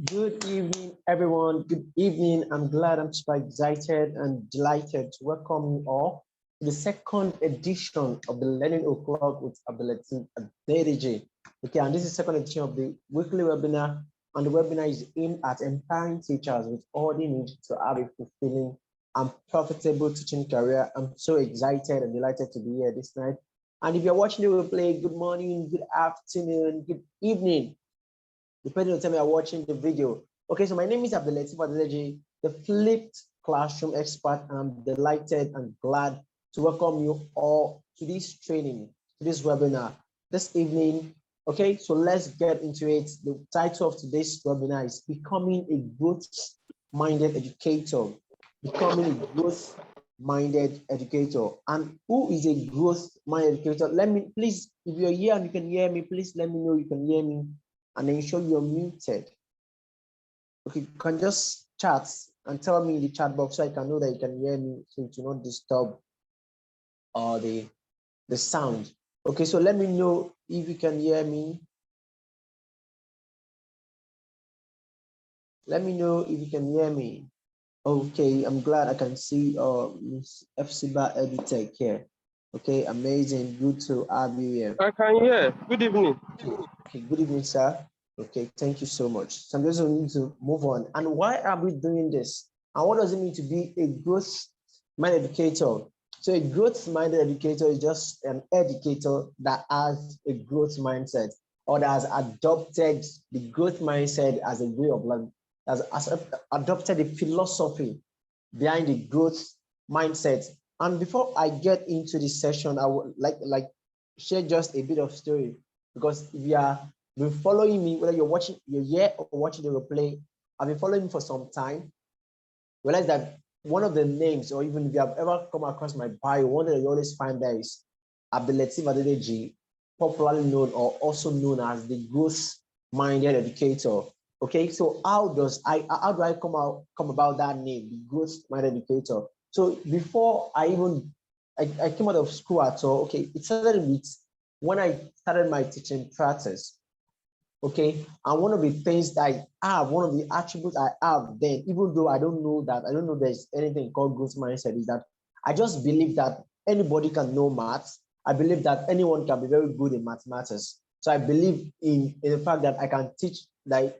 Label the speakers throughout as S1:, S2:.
S1: Good evening, everyone. Good evening. I'm glad, I'm super excited and delighted to welcome you all to the second edition of the Learning O'Clock with Abdullateef Adedeji. Okay, and this is the second edition of the weekly webinar, and the webinar is aimed at empowering teachers with all they need to have a fulfilling and profitable teaching career. I'm so excited and delighted to be here this night. And if you're watching the replay, good morning, good afternoon, good evening, depending on the time you're watching the video. Okay, so my name is Abdullateef Adedeji, the flipped classroom expert, and I'm delighted and glad to welcome you all to this training, to this webinar this evening. Okay, so let's get into it. The title of today's webinar is Becoming a Growth-Minded Educator. Becoming a growth-minded educator. And who is a growth-minded educator? Let me, please, if you're here and you can hear me, please let me know you can hear me and ensure you're muted. Okay, you can just chat and tell me in the chat box so I can know that you can hear me, so it will not disturb the sound. Okay, so let me know if you can hear me. Let me know if you can hear me. Okay, I'm glad I can see Miss Fcba Edutech here. Okay, amazing. Good to have you here.
S2: I can hear. Good evening.
S1: Okay, good evening, sir. Okay, thank you so much. So I'm just going to move on. And why are we doing this? And what does it mean to be a growth-minded educator? So a growth-minded educator is just an educator that has a growth mindset or that has adopted the growth mindset as a way of learning, has adopted a philosophy behind the growth mindset. And before I get into this session, I would like share just a bit of story, because if you are been following me, whether you're here or watching the replay, I've been following me for some time. Realize that one of the names, or even if you have ever come across my bio, one that you always find there is Abdullateef Adedeji, popularly known or also known as the growth-minded educator. Okay, so how do I come about that name, the growth-minded educator? So before I came out of school at all, okay, it started with when I started my teaching practice. Okay, and one of the things that I have, one of the attributes I have then, even though I don't know there's anything called growth mindset, is that I just believe that anybody can know maths. I believe that anyone can be very good in mathematics. So I believe in the fact that I can teach, like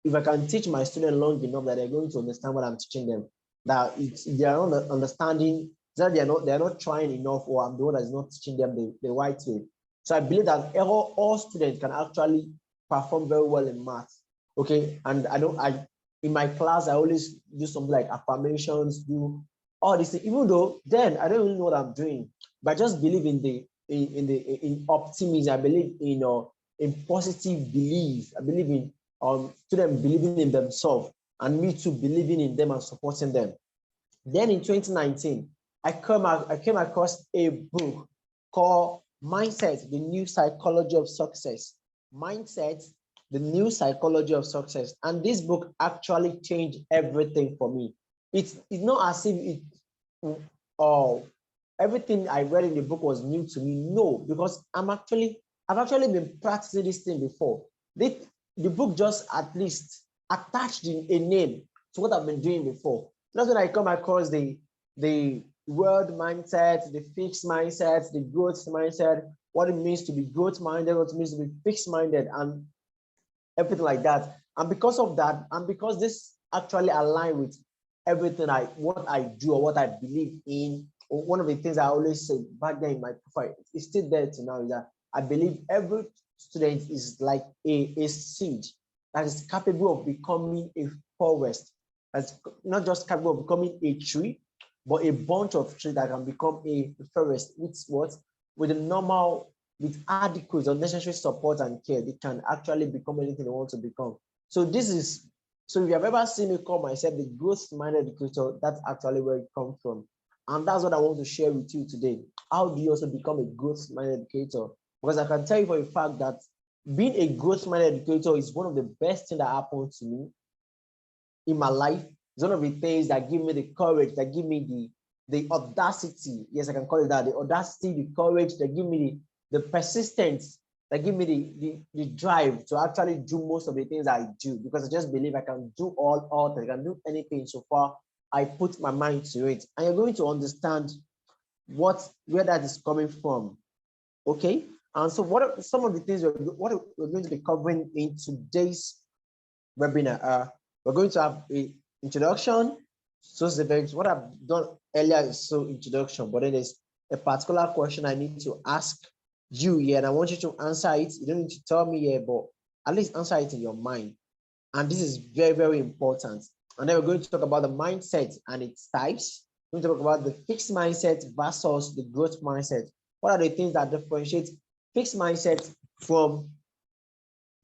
S1: if I can teach my students long enough that they're going to understand what I'm teaching them, that they are not understanding, that they're not trying enough, or I'm the one that's not teaching them the right way. So I believe that all students can actually perform very well in math. Okay, and in my class I always do something like affirmations, do all this thing, even though then I don't really know what I'm doing, but I just believe in optimism. I believe in positive belief. I believe in students believing in themselves, and me too believing in them and supporting them. Then in 2019, I came across a book called Mindset: The New Psychology of Success. Mindset: The New Psychology of Success. And this book actually changed everything for me. It's not as if everything I read in the book was new to me. No, because I've actually been practicing this thing before. The book just at least attached a name to what I've been doing before. That's when I come across the word mindset, the fixed mindset, the growth mindset, what it means to be growth minded, what it means to be fixed minded, and everything like that. And because of that, and because this actually aligns with everything what I do or what I believe in, or one of the things I always say back then in my profile, it's still there to now, is that I believe every student is like a seed that is capable of becoming a forest. That's not just capable of becoming a tree, but a bunch of trees that can become a forest with adequate or necessary support and care. They can actually become anything they want to become. So so if you have ever seen me call myself the growth-minded educator, that's actually where it comes from. And that's what I want to share with you today. How do you also become a growth-minded educator? Because I can tell you for a fact that being a growth-minded educator is one of the best things that happened to me in my life. It's one of the things that give me the courage, that give me the audacity. Yes, I can call it that. The audacity, the courage, that give me the persistence that give me the drive to actually do most of the things I do, because I just believe I can do all I can do anything so far I put my mind to it. And you're going to understand where that is coming from. Okay. And so what are some of the things we're going to be covering in today's webinar? We're going to have a introduction. So what I've done earlier is so introduction, but then there's a particular question I need to ask you here, and I want you to answer it. You don't need to tell me here, but at least answer it in your mind. And this is very, very important. And then we're going to talk about the mindset and its types. We're going to talk about the fixed mindset versus the growth mindset. What are the things that differentiate fixed mindset from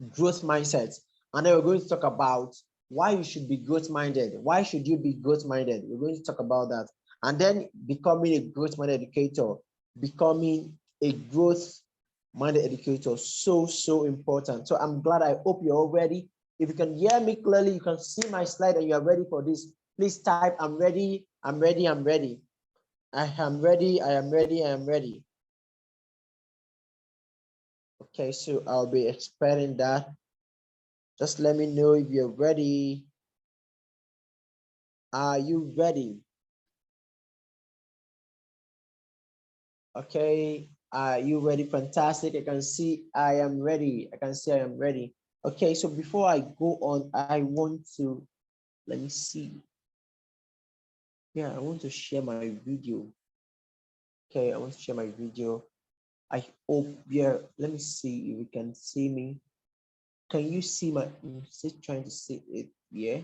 S1: growth mindset? And then we're going to talk about why you should be growth minded. Why should you be growth minded? We're going to talk about that. And then becoming a growth minded educator, becoming a growth minded educator, so important. So I'm glad. I hope you're all ready. If you can hear me clearly, you can see my slide and you are ready for this. Please type, I'm ready, I'm ready, I'm ready. I am ready, I am ready, I am ready. Okay, so I'll be expecting that. Just let me know if you're ready. Are you ready? Okay, are you ready? Fantastic. I can see I am ready. I can see I am ready. Okay, so before I go on, I want to, let me see. Yeah, I want to share my video. Okay, I want to share my video. I hope, yeah, let me see if you can see me. Can you see my, I'm still trying to see it, yeah?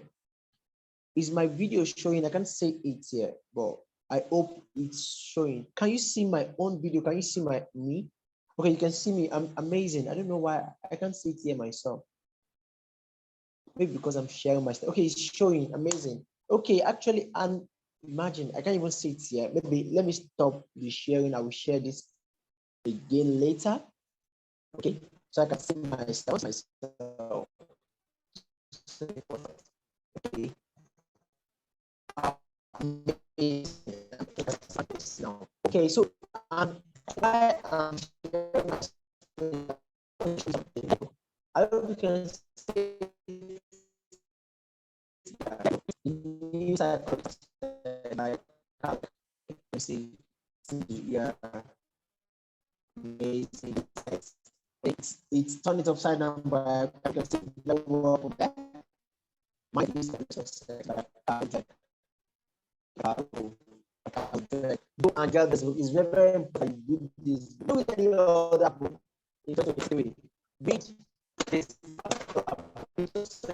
S1: Is my video showing? I can't see it here, but I hope it's showing. Can you see my own video? Can you see me? Okay, you can see me. I'm amazing. I don't know why I can't see it here myself. Maybe because I'm sharing my stuff. Okay, it's showing. Amazing. Okay, actually, and imagine I can't even see it here. Maybe let me stop the sharing. I will share this again later. Okay, so I can see myself. Okay. Okay, so why I'm sharing my screen, I hope you can see yeah, amazing. It's turn it upside down, but I can see the level of my and get this book is very, very important. Do this. Do any other book. Read this. I just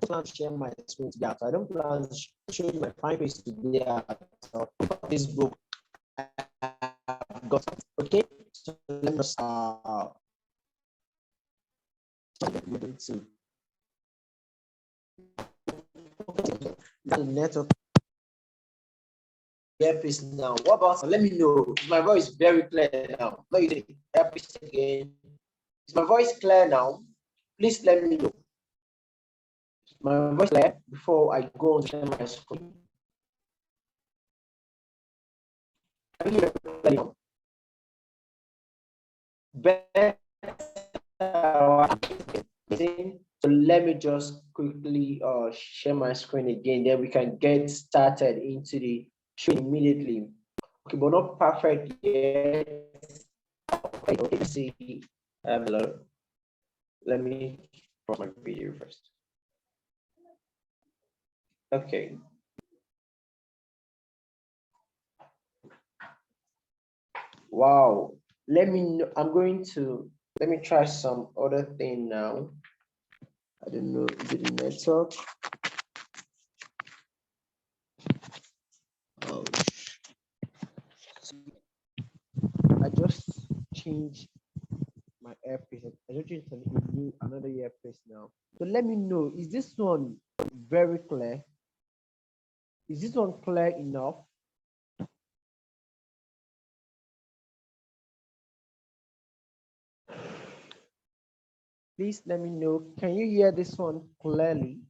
S1: plan to share my screen together. So I don't plan to show you my fine face today. So this book I've got. Okay. So let me just the network earpiece now. What about let me know? Is my voice very clear now? No, you take earpiece again. Is my voice clear now? Please let me know. My voice clear before I go on share my screen. So let me just quickly share my screen again, then we can get started into the show immediately. Okay, but not perfect yet. Okay, see, hello. Let me pause my video first. Okay. Wow. Let me know. Let me try some other thing now. I don't know, is it the network? Oh, I just changed my earpiece. I just changed another earpiece now. So let me know, is this one very clear? Is this one clear enough? Please let me know. Can you hear this one clearly?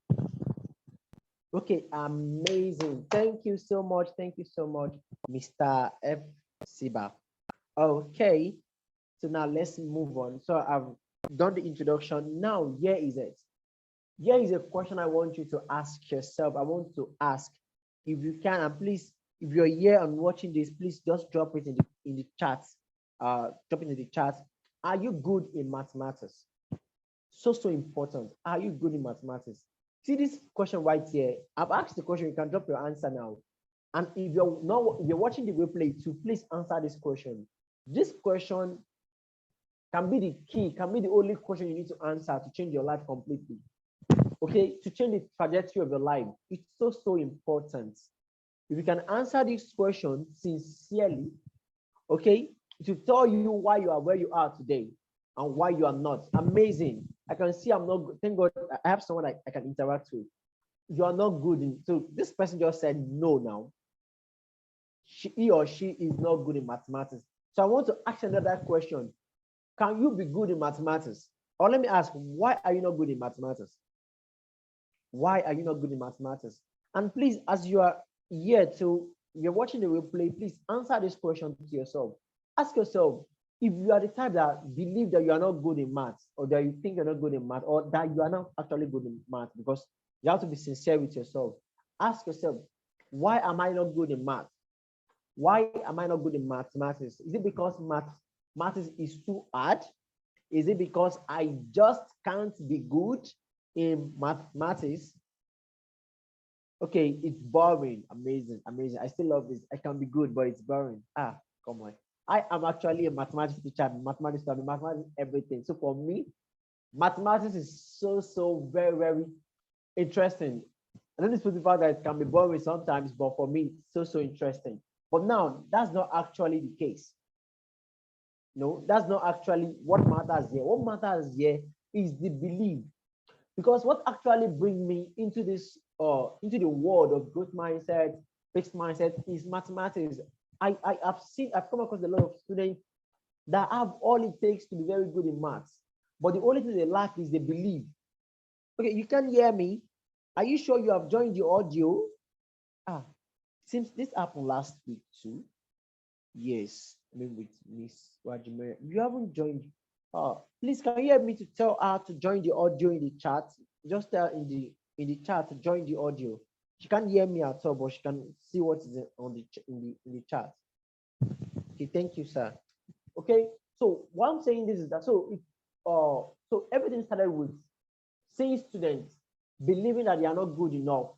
S1: Okay, amazing. Thank you so much. Thank you so much, Mr. F. Siba. Okay, So now let's move on. So I've done the introduction. Now here is it. Here is a question I want you to ask yourself. I want to ask, if you can, and please, if you're here and watching this, please just drop it in the chat. Drop it in the chat. Are you good in mathematics? So important. Are you good in mathematics? See this question right here. I've asked the question. You can drop your answer now. And if you're watching the replay too, please answer this question. This question can be the key, can be the only question you need to answer to change your life completely. Okay, to change the trajectory of your life. It's so important. If you can answer this question sincerely, okay, it will tell you why you are where you are today and why you are not. Amazing. I can see I'm not good. Thank God I have someone I can interact with. You are not good in, so this person just said no now. He or she is not good in mathematics. So I want to ask another question. Can you be good in mathematics? Or let me ask, why are you not good in mathematics? Why are you not good in mathematics? And please, as you are here you're watching the replay, please answer this question to yourself. Ask yourself, if you are the type that believe that you are not good in maths, or that you think you're not good in math, or that you are not actually good in math, because you have to be sincere with yourself. Ask yourself, why am I not good in math? Why am I not good in mathematics? Is it because mathematics is too hard? Is it because I just can't be good in mathematics? Okay, it's boring. Amazing. I still love this. I can be good, but it's boring. Come on. I am actually a mathematics teacher, mathematics, everything. So for me, mathematics is so very interesting. I know this people that it can be boring sometimes, but for me, it's so interesting. But now, that's not actually the case. No, that's not actually what matters here. What matters here is the belief. Because what actually brings me into this, into the world of growth mindset, fixed mindset, is mathematics. I've come across a lot of students that have all it takes to be very good in maths, but the only thing they lack is the belief. Okay, you can hear me. Are you sure you have joined the audio? Since this happened last week too. Yes, I mean with Miss Wajimere. You haven't joined. Please can you help me to tell her to join the audio in the chat? Just tell in the chat to join the audio. She can't hear me at all, but she can see what is on in the chat. Okay, thank you, sir. Okay, so what I'm saying this is that so everything started with seeing students believing that they are not good enough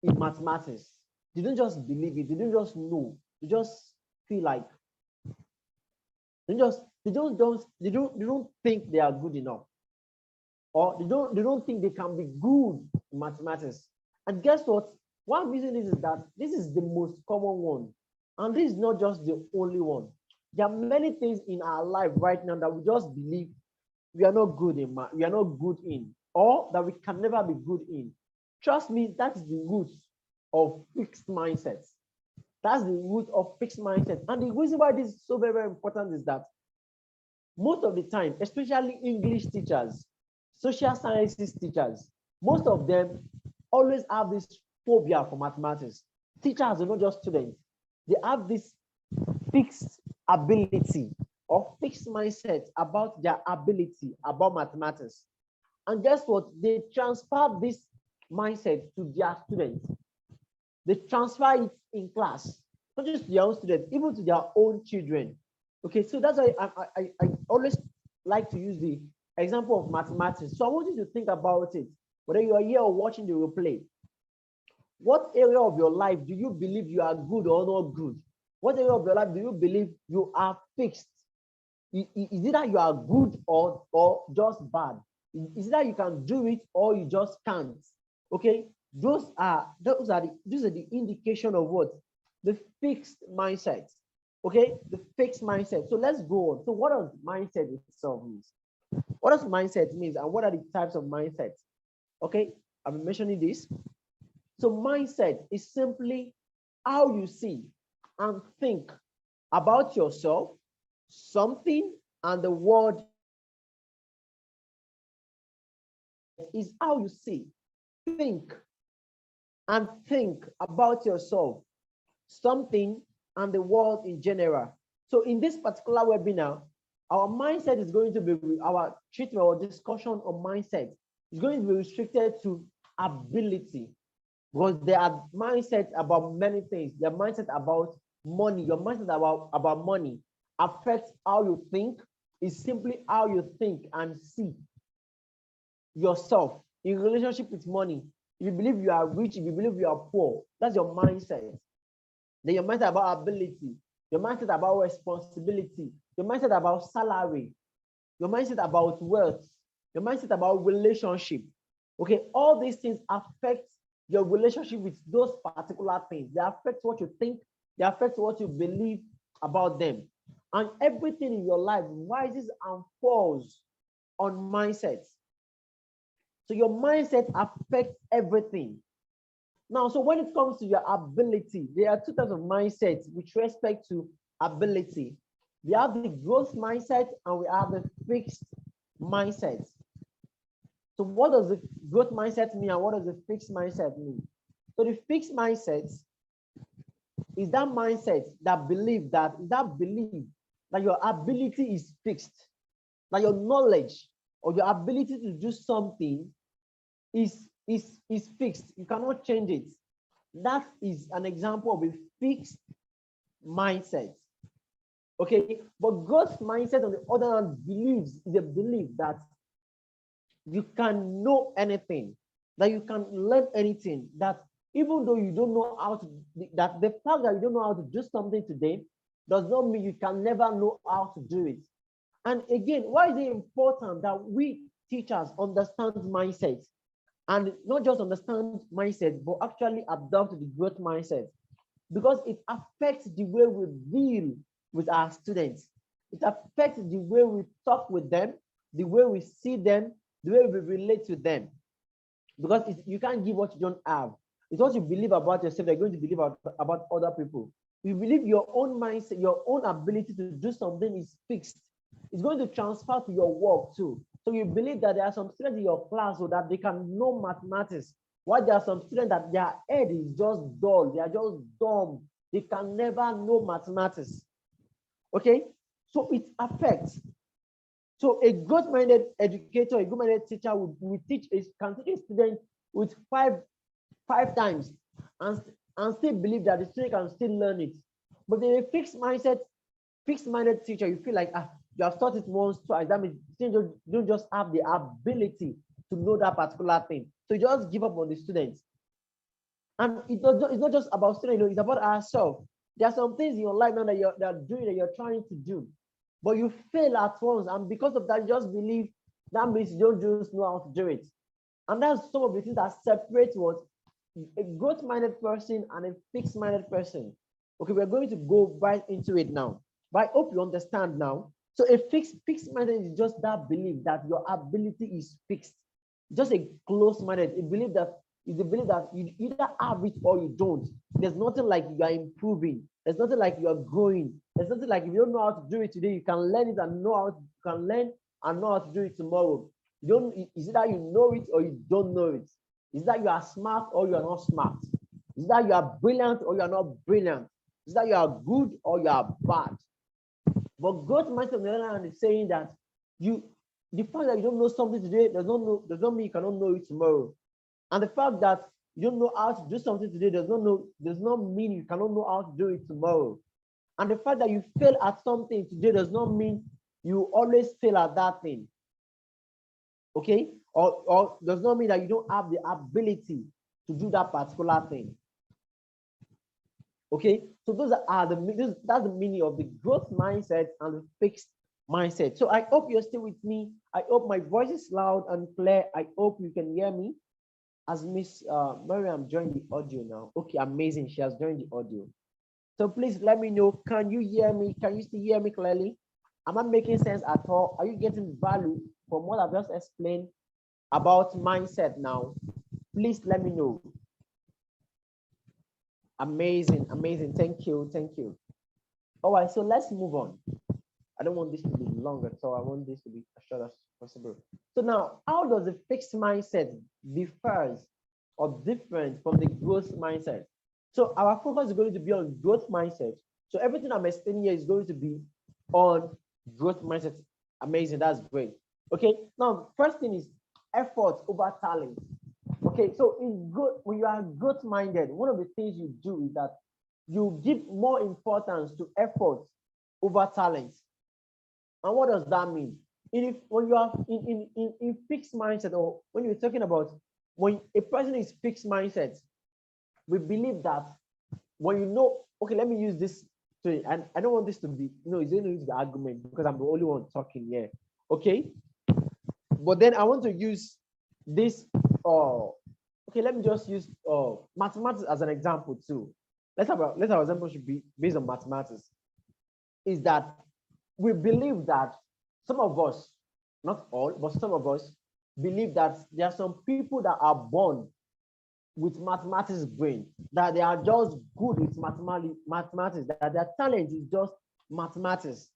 S1: in mathematics. They don't just believe it, they don't just know, they just feel like they don't think they are good enough, or they don't think they can be good in mathematics. And guess what? One reason is that this is the most common one, and this is not just the only one. There are many things in our life right now that we just believe we are not good in, we are not good in, or that we can never be good in. Trust me, that's the root of fixed mindsets. That's the root of fixed mindset. And the reason why this is so very important is that most of the time, especially English teachers, social sciences teachers, most of them always have this phobia for mathematics. Teachers are not just students. They have this fixed ability or fixed mindset about their ability about mathematics. And guess what? They transfer this mindset to their students. They transfer it in class, not just to their own students, even to their own children. Okay, so that's why I always like to use the example of mathematics. So I want you to think about it, whether you are here or watching the replay. What area of your life do you believe you are good or not good? What area of your life do you believe you are fixed? Is it that you are good or just bad? Is it that you can do it or you just can't? Okay, those are the indication of what? The fixed mindset. Okay, the fixed mindset. So let's go on. So what does mindset itself means? What does mindset means, and what are the types of mindsets? Okay, I've been mentioning this. So mindset is simply how you see and think about yourself, something, and the world. Is how you see, think, and think about yourself, something, and the world in general. So in this particular webinar, Our mindset is going to be, our treatment or discussion on mindset is going to be restricted to ability, because there are mindsets about many things. Your mindset about money, your mindset about money affects how you think. Is simply how you think and see yourself in relationship with money. If you believe you are rich, if you believe you are poor, that's your mindset. Then your mindset about ability, your mindset about responsibility, your mindset about salary, your mindset about wealth, your mindset about relationship. Okay, all these things affect your relationship with those particular things. They affect what you think, they affect what you believe about them. And everything in your life rises and falls on mindsets. So your mindset affects everything. Now, so when it comes to your ability, there are two types of mindsets with respect to ability. We have the growth mindset and we have the fixed mindset. So what does the growth mindset mean and what does the fixed mindset mean? So the fixed mindset is that mindset that believe that your ability is fixed, that your knowledge or your ability to do something is fixed. You cannot change it. That is an example of a fixed mindset. Okay, but growth mindset on the other hand is a belief that you can know anything, that you can learn anything, that even though you don't know how to, that the fact that you don't know how to do something today does not mean you can never know how to do it. And again, why is it important that we teachers understand mindset and not just understand mindset, but actually adopt the growth mindset? Because it affects the way we deal with our students. It affects the way we talk with them, the way we see them, the way we relate to them. Because you can't give what you don't have. It's what you believe about yourself, you're going to believe about other people. You believe your own mindset, your own ability to do something is fixed. It's going to transfer to your work too. So you believe that there are some students in your class so that they can know mathematics, while there are some students that their head is just dull, they are just dumb, they can never know mathematics. Okay, so it affects. So a growth-minded educator, a growth-minded teacher can teach a student with five times and still believe that the student can still learn it. But in a fixed-minded teacher, you feel like you have taught it once, twice. That means you don't just have the ability to know that particular thing. So you just give up on the students. And it's not just about students, it's about ourselves. There are some things in your life now that you're doing, that you're trying to do, but you fail at once. And because of that, you just believe that means you don't just know how to do it. And that's some of the things that separate what a growth-minded person and a fixed-minded person. Okay, we're going to go right into it now. But I hope you understand now. So a fixed-minded is just that belief that your ability is fixed. Just a close-minded, a belief that is the belief that you either have it or you don't. There's nothing like you are improving. There's nothing like you are growing. There's nothing like if you don't know how to do it today, you can learn it and know how to, you can learn and know how to do it tomorrow. You don't. Is it that you know it or you don't know it? Is that you are smart or you are not smart? Is that you are brilliant or you are not brilliant? Is that you are good or you are bad? But growth mindset on the other hand is saying that the fact that you don't know something today does not mean you cannot know it tomorrow. And the fact that you don't know how to do something today does not mean you cannot know how to do it tomorrow. And the fact that you fail at something today does not mean you always fail at that thing. Okay? Or does not mean that you don't have the ability to do that particular thing. Okay? So that's the meaning of the growth mindset and the fixed mindset. So I hope you're still with me. I hope my voice is loud and clear. I hope you can hear me. As Miss Miriam joined the audio now. Okay, amazing. She has joined the audio. So please let me know. Can you hear me? Can you still hear me clearly? Am I making sense at all? Are you getting value from what I've just explained about mindset now? Please let me know. Amazing, amazing. Thank you, thank you. All right, so let's move on. I don't want this to be longer, so I want this to be as short as possible. So now, how does the fixed mindset differ or different from the growth mindset? So our focus is going to be on growth mindset. So everything I'm explaining here is going to be on Growth mindset, amazing. That's great. Okay, now first thing is effort over talent. Okay, so in good when you are growth minded, one of the things you do is that you give more importance to effort over talent. And what does that mean? If when you are in fixed mindset, or when you're talking about when a person is fixed mindset, we believe that when you know, okay, let me use this to, and I don't want this to be, it's going to use the argument because I'm the only one talking here. Okay. But then I want to use this, okay, let me just use mathematics as an example too. Let's have our example should be based on mathematics. Is that we believe that some of us, not all, but some of us believe that there are some people that are born with mathematics brain, that they are just good with mathematics, that their talent is just mathematics.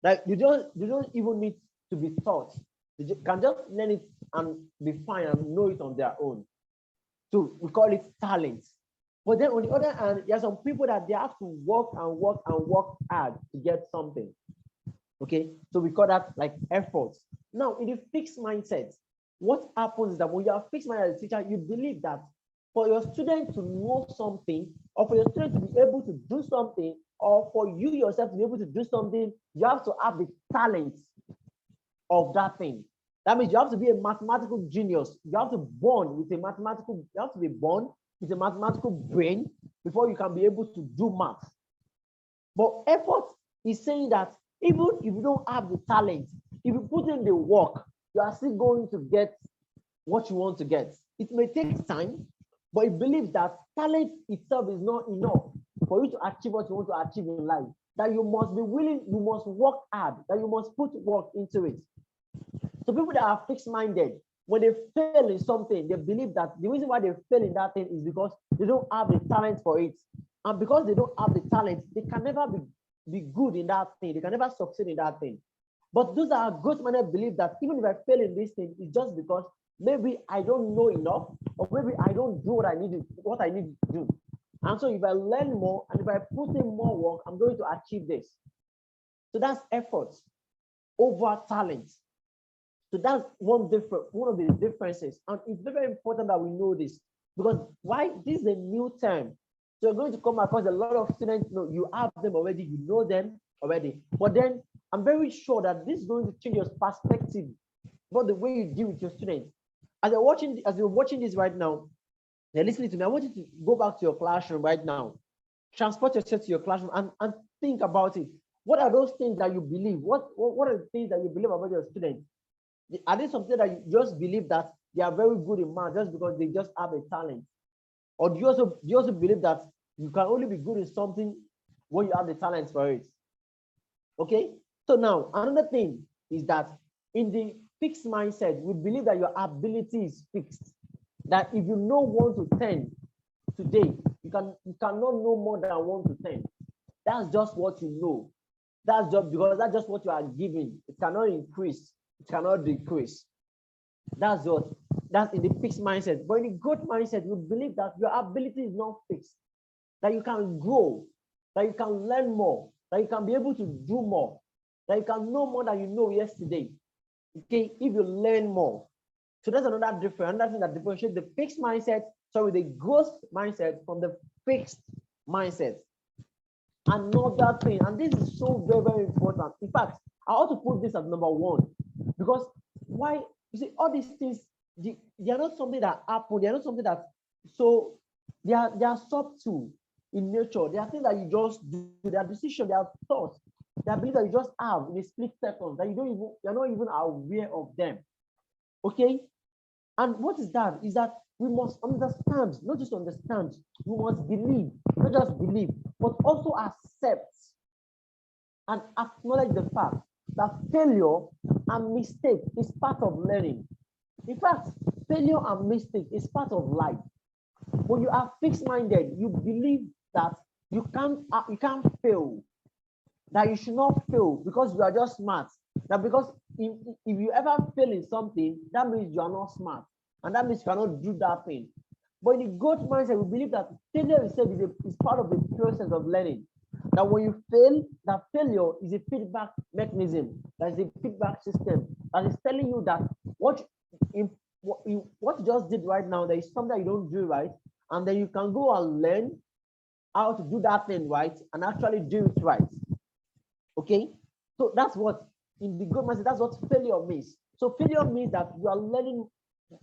S1: That you don't even need to be taught. You can just learn it and be fine and know it on their own. So we call it talent. But then on the other hand, there are some people that they have to work and work and work hard to get something. Okay, so we call that like effort. Now, in the fixed mindset, what happens is that when you are fixed minded as a teacher, you believe that for your student to know something, or for your student to be able to do something, or for you yourself to be able to do something, you have to have the talent of that thing. That means you have to be a mathematical genius. You have to be born with a mathematical brain before you can be able to do math. But effort is saying that even if you don't have the talent, if you put in the work, you are still going to get what you want to get. It may take time, but it believes that talent itself is not enough for you to achieve what you want to achieve in life. That you must be willing, you must work hard, that you must put work into it. So people that are fixed-minded, when they fail in something, they believe that the reason why they fail in that thing is because they don't have the talent for it. And because they don't have the talent, they can never be good in that thing. They can never succeed in that thing. But those that are growth-minded believe that even if I fail in this thing, it's just because maybe I don't know enough, or maybe I don't do what I need to do. And so if I learn more and if I put in more work, I'm going to achieve this. So that's effort over talent. So that's one of the differences. And it's very important that we know this, because why this is a new term. So you're going to come across a lot of students, you have them already, you know them already. But then I'm very sure that this is going to change your perspective about the way you deal with your students. As you're watching this right now, they're listening to me. I want you to go back to your classroom right now. Transport yourself to your classroom and think about it. What are those things that you believe? What are the things that you believe about your students? Are they something that you just believe that they are very good in math just because they just have a talent? Or do you also believe that you can only be good in something when you have the talent for it? Okay. So now another thing is that in the fixed mindset, we believe that your ability is fixed. That if you know 1 to 10 today, you cannot know more than 1 to 10. That's just what you know. That's just what you are given. It cannot increase. It cannot decrease. That's in the fixed mindset. But in the growth mindset, you believe that your ability is not fixed, that you can grow, that you can learn more, that you can be able to do more, that you can know more than you know yesterday. Okay, if you learn more. So that's another thing that differentiates the fixed mindset, the growth mindset from the fixed mindset. Another thing, and this is so very, very important. In fact, I ought to put this as number 1, because why? You see, all these things, they are not something that happen. They are not something that, so they are subtle in nature. They are things that you just do. They are decisions. They are thoughts. They are beliefs that you just have in a split second that you're not even aware of them. Okay. And what is that? Is that we must understand, not just understand, we must believe, not just believe, but also accept and acknowledge the fact that failure and mistake is part of learning. In fact, failure and mistake is part of life. When you are fixed-minded, you believe that you can't fail, that you should not fail because you are just smart. That because if you ever fail in something, that means you are not smart. And that means you cannot do that thing. But in the growth mindset, we believe that failure itself is part of the process of learning. that when you fail, that failure is a feedback mechanism. That is a feedback system that is telling you that what what you just did right now, there is something that you don't do right, and then you can go and learn how to do that thing right and actually do it right. Okay, so that's what in the growth mindset, that's what failure means. So failure means that you are learning,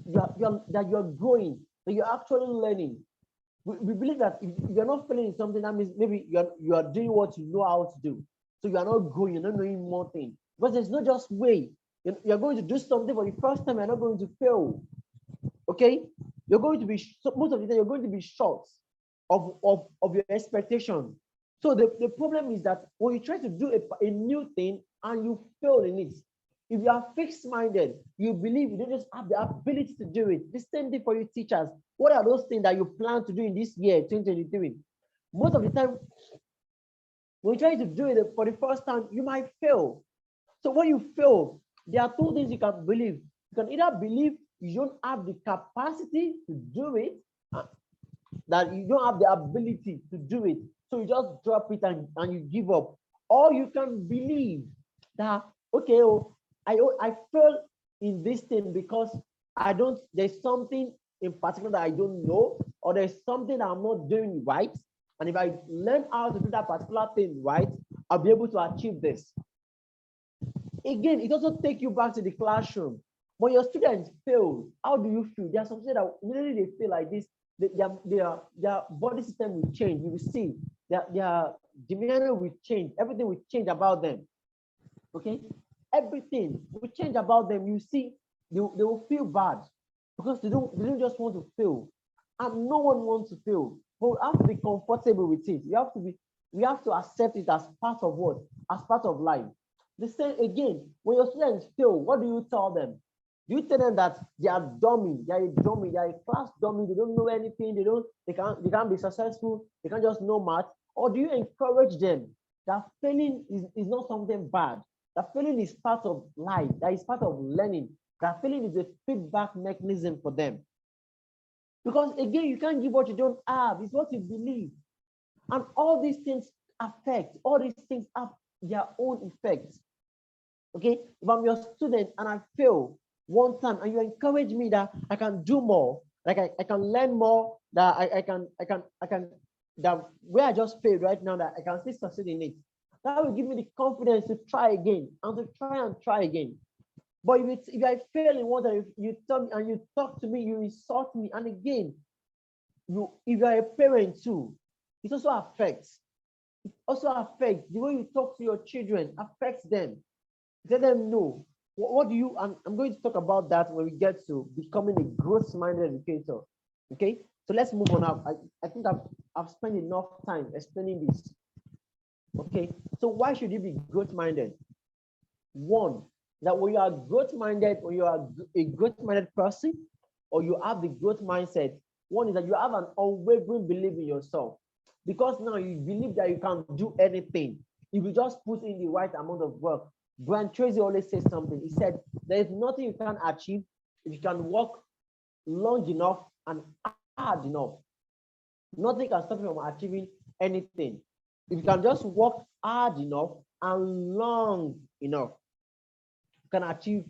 S1: that you're growing, that you're actually learning. We believe that if you're not failing in something, that means maybe you are doing what you know how to do. So you are not growing, you're not knowing more things. Because there's no just way. You're going to do something for the first time, you're not going to fail. Okay? You're going to be, most of the time, you're going to be short of your expectation. So the problem is that when you try to do a new thing and you fail in it, if you are fixed-minded, you believe you don't just have the ability to do it. The same thing for you teachers. What are those things that you plan to do in this year, 2023? Most of the time, when you try to do it for the first time, you might fail. So when you fail, there are two things you can believe. You can either believe you don't have the capacity to do it, that you don't have the ability to do it, so you just drop it and you give up. Or you can believe that, okay, I fail in this thing because there's something in particular that I don't know, or there's something that I'm not doing right. And if I learn how to do that particular thing right, I'll be able to achieve this. Again, it also takes you back to the classroom. When your students fail, how do you feel? There are some students that immediately they feel like this, their body system will change. You will see their demeanor will change. Everything will change about them. Okay, everything will change about them. You see, they will feel bad because they don't just want to fail, and no one wants to fail. But we have to be comfortable with it. We have to accept it as part of what? As part of life. The same again, when your students fail, what do you tell them? Do you tell them that they are dummy, they are a dummy, they are a class dummy, they don't know anything, they can't be successful, they can't just know math? Or do you encourage them that failing is not something bad? That failing is part of life, that is part of learning, that failing is a feedback mechanism for them. Because again, you can't give what you don't have, it's what you believe. And all these things all these things have their own effects. Okay, if I'm your student and I fail one time and you encourage me that I can do more, like I can learn more, that I can that where I just failed right now, that I can still succeed in it, that will give me the confidence to try again and to try again. But if I fail in one time, you tell me and you talk to me, you insult me, and again, if you are a parent too, it also affects. It also affects the way you talk to your children, affects them. Let them know what do you, and I'm going to talk about that when we get to becoming a growth-minded educator. Okay, so let's move on up. I think I've spent enough time explaining this. Okay, so why should you be growth-minded? One, that when you are growth-minded, when you are a growth-minded person, or you have the growth mindset, one is that you have an unwavering belief in yourself, because now you believe that you can do anything if you just put in the right amount of work. Brian Tracy always says something. He said, there is nothing you can achieve if you can work long enough and hard enough. Nothing can stop you from achieving anything. If you can just work hard enough and long enough, you can achieve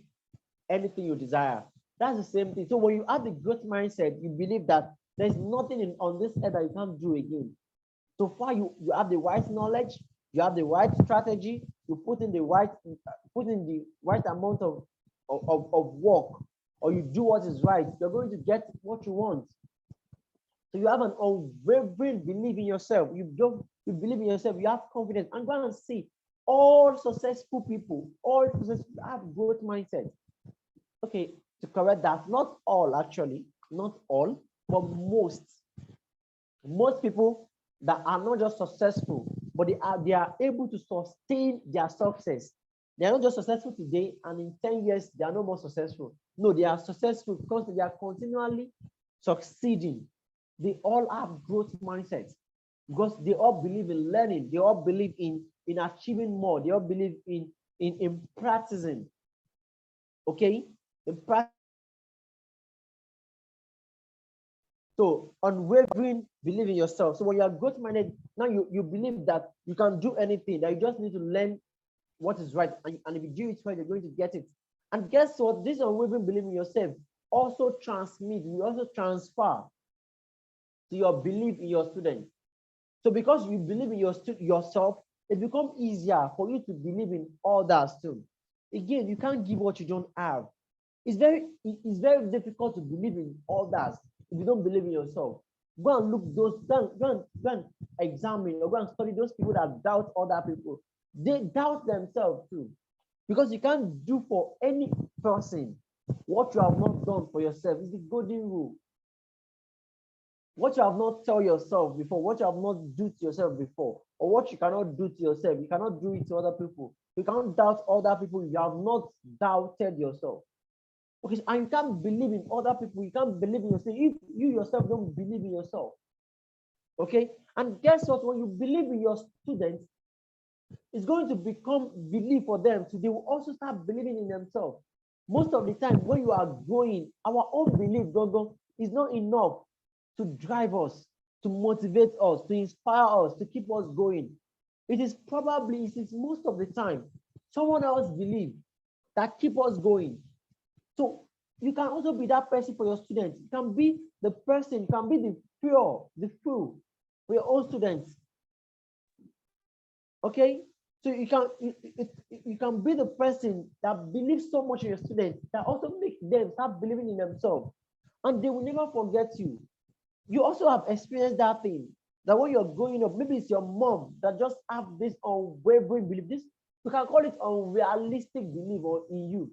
S1: anything you desire. That's the same thing. So when you have the growth mindset, you believe that there's nothing on this earth that you can't do again. So far, you have the right knowledge, you have the right strategy, you put in the right amount of work, or you do what is right, you're going to get what you want. So you have an unwavering belief in yourself. You believe in yourself, you have confidence, and go and see all successful people, have growth mindset. Okay, to correct that, not all actually, not all, but most people that are not just successful, but they are able to sustain their success. They are not just successful today, and in 10 years, they are no more successful. No, they are successful because they are continually succeeding. They all have growth mindset because they all believe in learning. They all believe in achieving more. They all believe in practicing. Okay, in practice. So unwavering belief in yourself. So when you are growth-minded, now you believe that you can do anything, that you just need to learn what is right. And if you do it right, you're going to get it. And guess what? This unwavering belief in yourself also transmit, you also transfer to your belief in your students. So because you believe in yourself, it becomes easier for you to believe in others too. Again, you can't give what you don't have. It's very difficult to believe in others if you don't believe in yourself. Go and look those, go and examine or go and study those people that doubt other people. They doubt themselves too. Because you can't do for any person what you have not done for yourself. It's the golden rule. What you have not tell yourself before, what you have not do to yourself before, or what you cannot do to yourself, you cannot do it to other people. You cannot doubt other people. You have not doubted yourself. Okay, and you can't believe in other people. You can't believe in yourself if you yourself don't believe in yourself. Okay, and guess what? When you believe in your students, it's going to become belief for them. So they will also start believing in themselves. Most of the time, when you are growing, our own belief, Gogo, is not enough to drive us, to motivate us, to inspire us, to keep us going. It is most of the time someone else believe that keep us going. So you can also be that person for your students. You can be the person, you can be the fuel for your own students. Okay, so you can be the person that believes so much in your students that also make them start believing in themselves, and they will never forget you. You also have experienced that thing, that when you're growing up, maybe it's your mom that just have this unwavering belief. This, you can call it unrealistic belief or in you.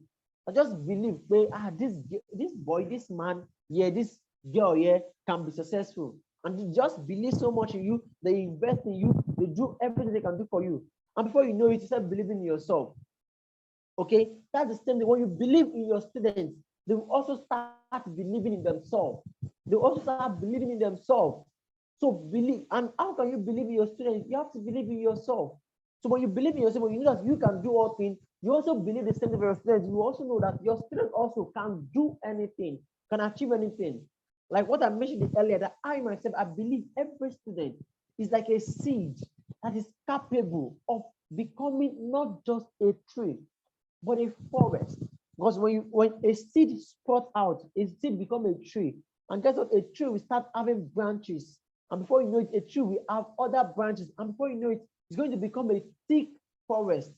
S1: I just believe, this boy, this man, yeah, this girl, yeah, can be successful. And they just believe so much in you, they invest in you, they do everything they can do for you. And before you know it, you start believing in yourself. Okay, that's the same thing. When you believe in your students, they will also start believing in themselves. They will also start believing in themselves. So believe, and how can you believe in your students? You have to believe in yourself. So when you believe in yourself, when you know that you can do all things, you also believe the same thing for your students. You also know that your students also can do anything, can achieve anything. Like what I mentioned earlier, that I myself, I believe every student is like a seed that is capable of becoming not just a tree, but a forest. Because when a seed sprout out, a seed become a tree. And guess what? A tree will start having branches. And before you know it, a tree will have other branches. And before you know it, it's going to become a thick forest.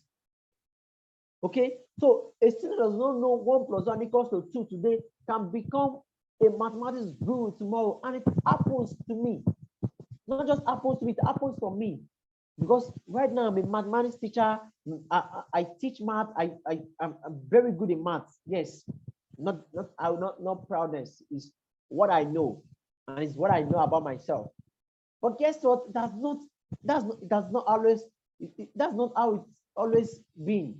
S1: Okay? So a student does not know 1 plus 1 equals to 2 today can become a mathematics guru tomorrow. And it happens to me. Not just happens to me, it happens for me. Because right now I'm a mathematics teacher. I teach math. I'm very good in math. Yes, not proudness. Is what I know, and it's what I know about myself. But guess what? That's not always. That's not how it's always been.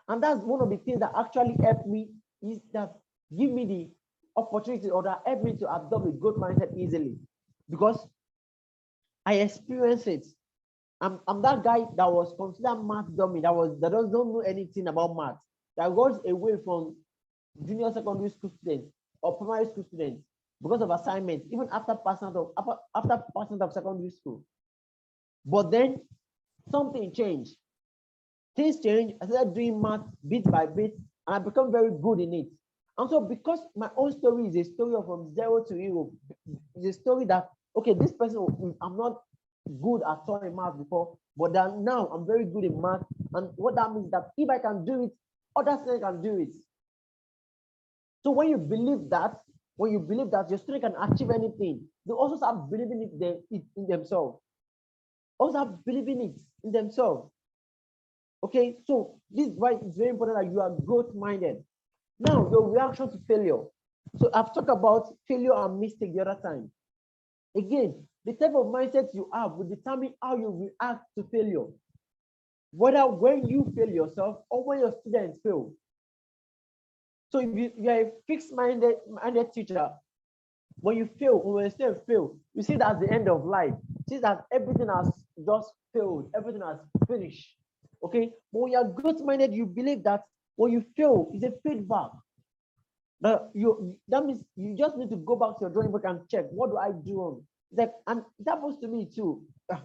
S1: And that's one of the things that actually helped me, is that give me the opportunity, or that helped me to adopt a growth mindset easily, because I experienced it. I'm that guy that was considered math dummy, that doesn't know anything about math, that goes away from junior secondary school students or primary school students because of assignments, even after passing out of secondary school. But then something changed. Things changed. I started doing math bit by bit, and I become very good in it. And so, because my own story is a story of from zero to hero, it's a story that, okay, this person, I'm not good at all in math before, but then now I'm very good in math. And what that means is that if I can do it, others can do it. So when you believe that, your student can achieve anything, they also start believing it in themselves. Also start believing it in themselves. Okay, so this is why it's very important that you are growth-minded. Now, your reaction to failure. So I've talked about failure and mistake the other time. Again, the type of mindset you have will determine how you react to failure. Whether when you fail yourself or when your students fail. So if you are a fixed-minded teacher, when you fail, when your students fail, you see that's the end of life. You see that everything has just failed, everything has finished. Okay, but when you're growth-minded, you believe that when you fail, it's a feedback. That means you just need to go back to your drawing book and check, what do I do wrong? It's like, and it happens to me too.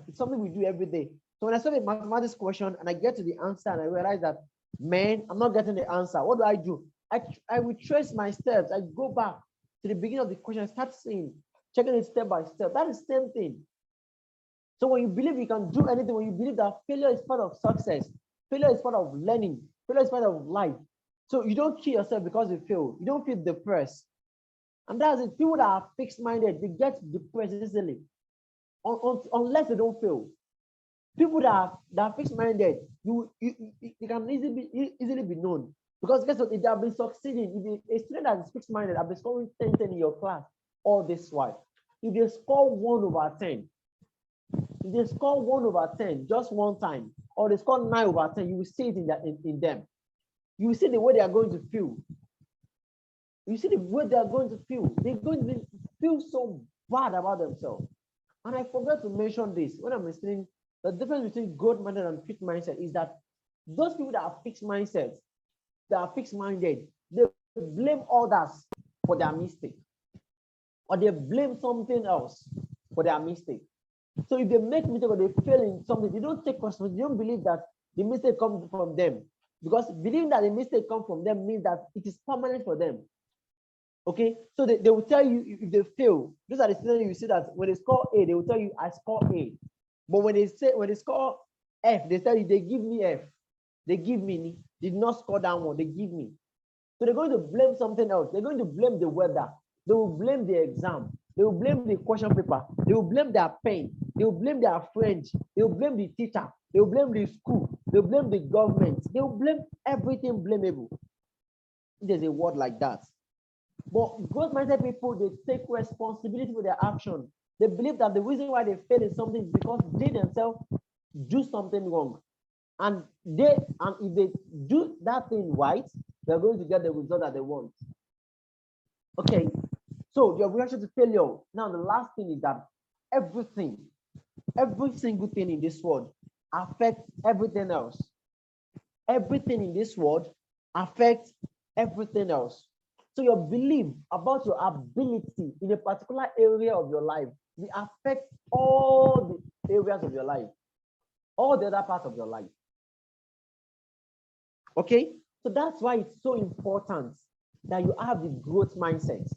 S1: It's something we do every day. So when I solve a mathematics question and I get to the answer and I realize that, man, I'm not getting the answer. What do I do? I will trace my steps. I go back to the beginning of the question. I start seeing, checking it step by step. That is the same thing. So when you believe you can do anything, when you believe that failure is part of success, failure is part of learning, failure is part of life. So you don't kill yourself because you fail. You don't feel depressed. And that's it. People that are fixed-minded, they get depressed easily, unless they don't fail. People that are fixed-minded, you can easily be known. Because guess what? If they have been succeeding, if a student that is fixed-minded have been scoring 10 in your class all this while, if they score 1 over 10, if they score 1 over 10 just one time, or they score 9 over 10, you will see it in them. You will see the way they are going to feel. You see the way they are going to feel. They're going to feel so bad about themselves. And I forgot to mention this when I'm listening. The difference between growth minded and fixed mindset is that those people that are fixed mindsets, that are fixed minded, they blame others for their mistake, or they blame something else for their mistake. So if they make mistake or they fail in something, they don't take responsibility. They don't believe that the mistake comes from them, because believing that the mistake comes from them means that it is permanent for them. Okay, so they will tell you if they fail. Those are the students you see that when they score A, they will tell you I score A. But when they score F, they tell you they give me F. They give me, did not score that one, they give me. So they're going to blame something else. They're going to blame the weather. They will blame the exam. They will blame the question paper. They will blame their pen. They will blame their friend. They will blame the teacher. They will blame the school. They will blame the government. They will blame everything blamable. There's a word like that. But growth minded people, they take responsibility for their action. They believe that the reason why they fail in something is because they themselves do something wrong. And if they do that thing right, they're going to get the result that they want. Okay, so your reaction to failure. Now, the last thing is that every single thing in this world affects everything else. Everything in this world affects everything else. So your belief about your ability in a particular area of your life will affect all the areas of your life, all the other parts of your life. Okay, so that's why it's so important that you have the growth mindset.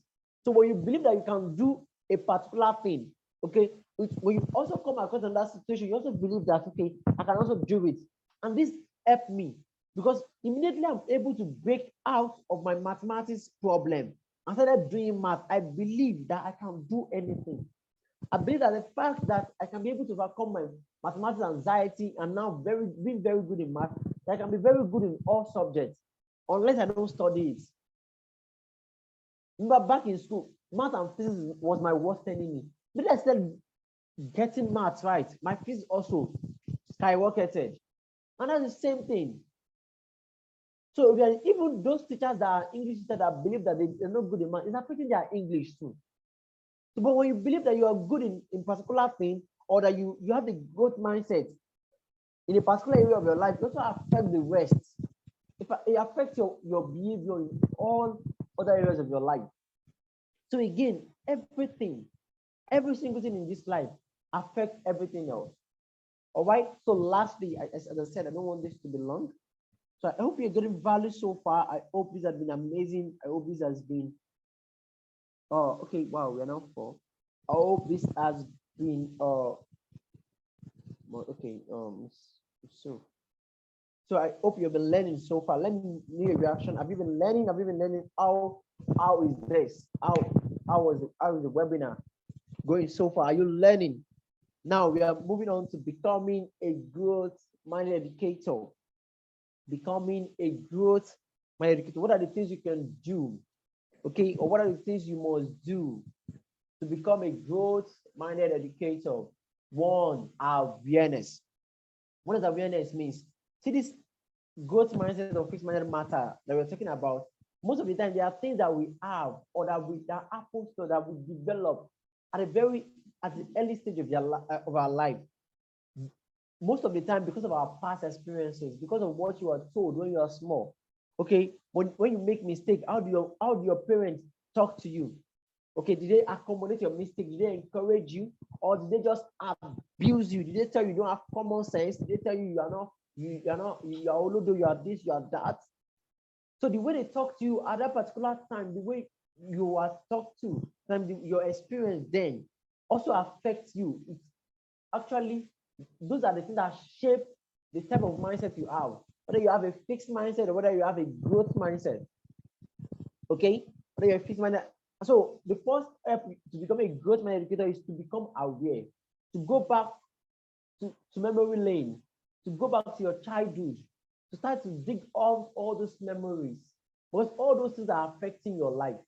S1: So when you believe that you can do a particular thing, okay, when you also come across in that situation, you also believe that, okay, I can also do it. And this helped me, because immediately I'm able to break out of my mathematics problem and started doing math. I believe that I can do anything. I believe that the fact that I can be able to overcome my mathematics anxiety and now being very good in math, that I can be very good in all subjects, unless I don't study it. Remember back in school, math and physics was my worst enemy. But I started getting maths right, my physics also skyrocketed. And that's the same thing. So even those teachers that are English teachers that believe that they're not good in math, it's affecting their English too. So, but when you believe that you are good in particular thing, or that you have the growth mindset in a particular area of your life, it also affects the rest. It affects your behavior in all other areas of your life. So again, every single thing in this life affects everything else. All right. So lastly, as I said, I don't want this to be long. So I hope you're getting value so far. I hope this has been amazing. I hope this has been. Oh, okay. Wow, we're now 4. I hope this has been. Okay. So I hope you've been learning so far. Let me know your reaction. Have you been learning? Have you been learning? How is this? How is the webinar going so far? Are you learning? Now we are moving on to becoming a growth-minded educator. Becoming a growth-minded educator. What are the things you can do? Okay, or what are the things you must do to become a growth-minded educator? 1, awareness. What does awareness means? See, this growth mindset or fixed minded matter that we're talking about, most of the time there are things that we have or that happens to that we develop at the early stage of our life. Most of the time because of our past experiences, because of what you are told when you are small. Okay, when you make mistake, how do your parents talk to you? Okay, did they accommodate your mistake? Did they encourage you, or did they just abuse you? Did they tell you don't have common sense? Did they tell you you are olodo, you are this, you are that? So the way they talk to you at that particular time, the way you are talked to, your experience then also affects you. It's actually, those are the things that shape the type of mindset you have. Whether you have a fixed mindset or whether you have a growth mindset. Okay? Whether you're a fixed mindset. So the first step to become a growth minded educator is to become aware, to go back to memory lane, to go back to your childhood, to start to dig off all those memories. Because all those things are affecting your life.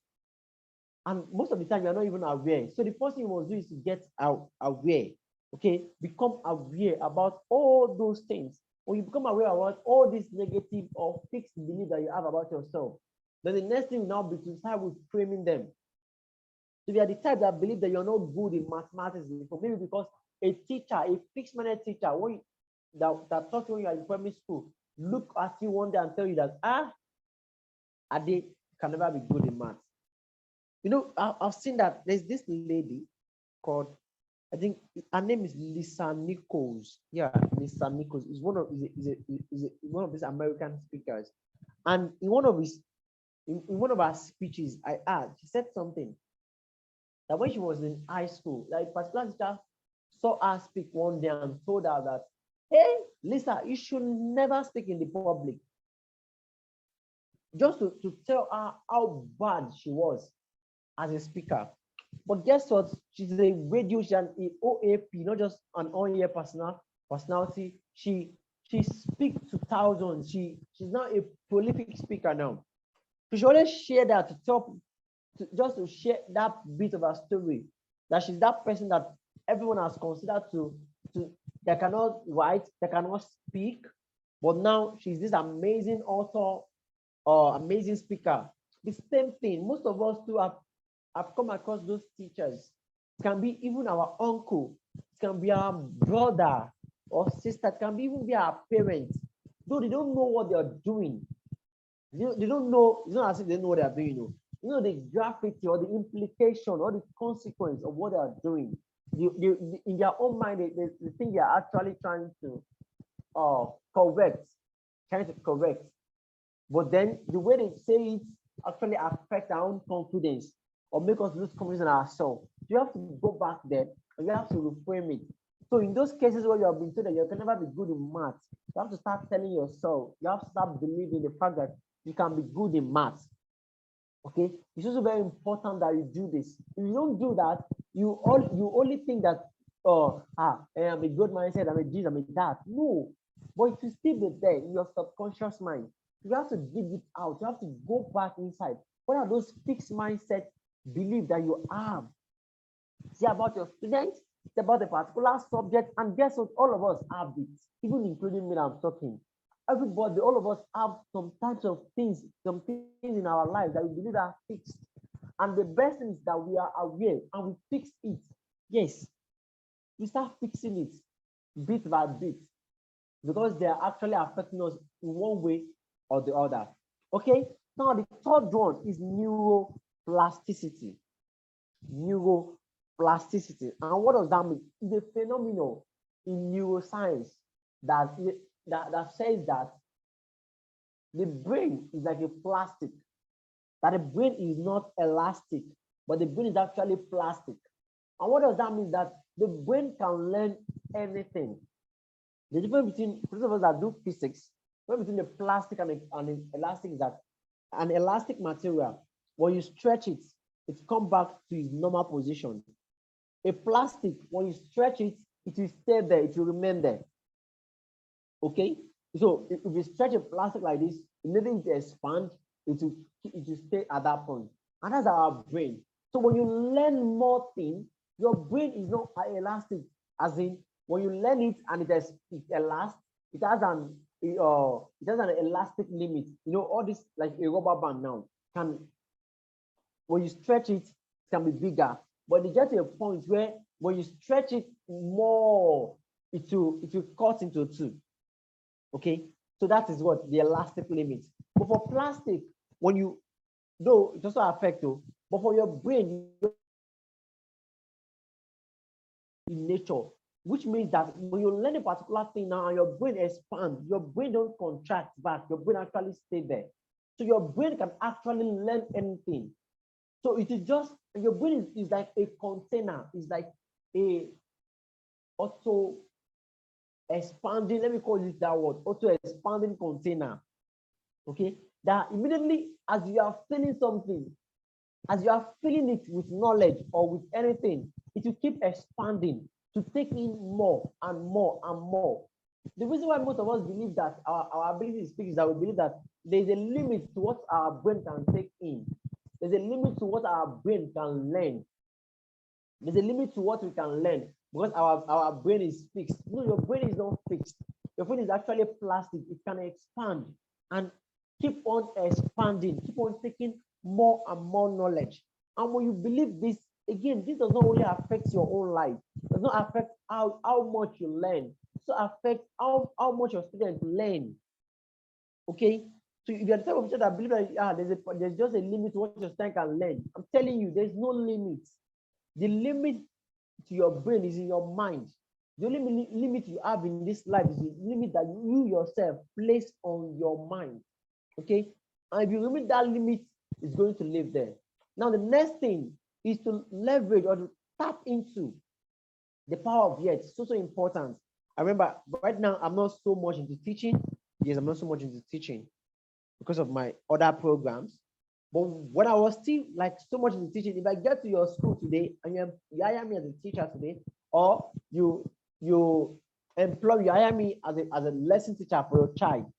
S1: And most of the time, you're not even aware. So the first thing you must do is to get aware. Okay, become aware about all those things. When you become aware about all these negative or fixed beliefs that you have about yourself, then the next thing will now be to start with framing them. So if you are the type that believe that you're not good in mathematics, maybe because a teacher, a fixed-minded teacher, that taught you when you are in primary school, look at you one day and tell you that Ade can never be good in math. You know, I've seen that there's this lady called, I think her name is Lisa Nichols. Yeah, Lisa Nichols is one of these American speakers. And in one of her speeches, I heard she said something that when she was in high school, like a particular teacher saw her speak one day and told her that, hey, Lisa, you should never speak in the public. Just to tell her how bad she was as a speaker. But guess what? She's a radio, she's an OAP, not just an on-air personality. She speaks to thousands. She's now a prolific speaker now. She should always share that just to share that bit of her story. That she's that person that everyone has considered to they cannot write, they cannot speak, but now she's this amazing author or amazing speaker. The same thing, most of us too have come across those teachers. It can be even our uncle, it can be our brother or sister, it can be even be our parents. Though they don't know what they are doing. They don't know, it's not as if they know what they are doing. You know the gravity or the implication or the consequence of what they are doing. In their own mind, they think they are actually trying to correct, but then the way they say it actually affect our own confidence or make us lose confidence in ourselves. You have to go back there and you have to reframe it. So in those cases where you have been told that you can never be good in math, you have to start telling yourself, you have to start believing the fact that you can be good in math. Okay, it's also very important that you do this. If you don't do that, you only think that I'm a good mindset, I'm a this, I'm a that. No, but it will still be there in your subconscious mind. You have to dig it out. You have to go back inside. What are those fixed mindset beliefs that you have? See about your students, it's about a particular subject, and guess what? All of us have it, even including me that I'm talking. Everybody, all of us have some types of things, some things in our life that we believe are fixed. And the best thing is that we are aware and we fix it. Yes, we start fixing it bit by bit because they are actually affecting us in one way or the other. Okay, now the third one is neuroplasticity. Neuroplasticity. And what does that mean? It's a phenomenon in neuroscience that says that the brain is like a plastic, that the brain is not elastic, but the brain is actually plastic. And what does that mean? That the brain can learn anything. The difference between those of us that do physics, between the plastic and the elastic is that an elastic material, when you stretch it, it comes back to its normal position. A plastic, when you stretch it, it will stay there, it will remain there. Okay? So if you stretch a plastic like this, immediately it expands, it will stay at that point. And that's our brain. So when you learn more things, your brain is not elastic, as in when you learn it and it elasts, it has an elastic limit. You know, all this like a rubber band now when you stretch it, it can be bigger. But it gets to a point where when you stretch it more, it will cut into two. Okay, so that is what the elastic limit. But But for plastic, when you, though it also affects you, but for your brain, in nature, which means that when you learn a particular thing now and your brain expands, your brain don't contract back, your brain actually stay there. So your brain can actually learn anything. So it is just, your brain is like a container, it's like a auto expanding, let me call it that word, auto expanding container. Okay, that immediately as you are feeling something, as you are filling it with knowledge or with anything, it will keep expanding to take in more and more and more. The reason why most of us believe that our ability to speak is that we believe that there's a limit to what our brain can take in. There's a limit to what our brain can learn. There's a limit to what we can learn because our brain is fixed. No, your brain is not fixed. Your brain is actually plastic. It can expand and keep on expanding, keep on taking more and more knowledge. And when you believe this, again, this does not only affect your own life, it does not affect how much you learn, so affect how much your students learn. Okay, so if you're the type of teacher that believe that there's just a limit to what your student can learn, I'm telling you, there's no limit. The limit to your brain is in your mind. The only limit you have in this life is the limit that you yourself place on your mind. Okay, and if you remove that limit, it's going to live there. Now the next thing is to leverage or to tap into the power of yet. It's so important. I remember right now I'm not so much into teaching. Yes, I'm not so much into teaching because of my other programs. But when I was still like so much into teaching, if I get to your school today and you hire me as a teacher today, or you employ, you hire me as a lesson teacher for your child,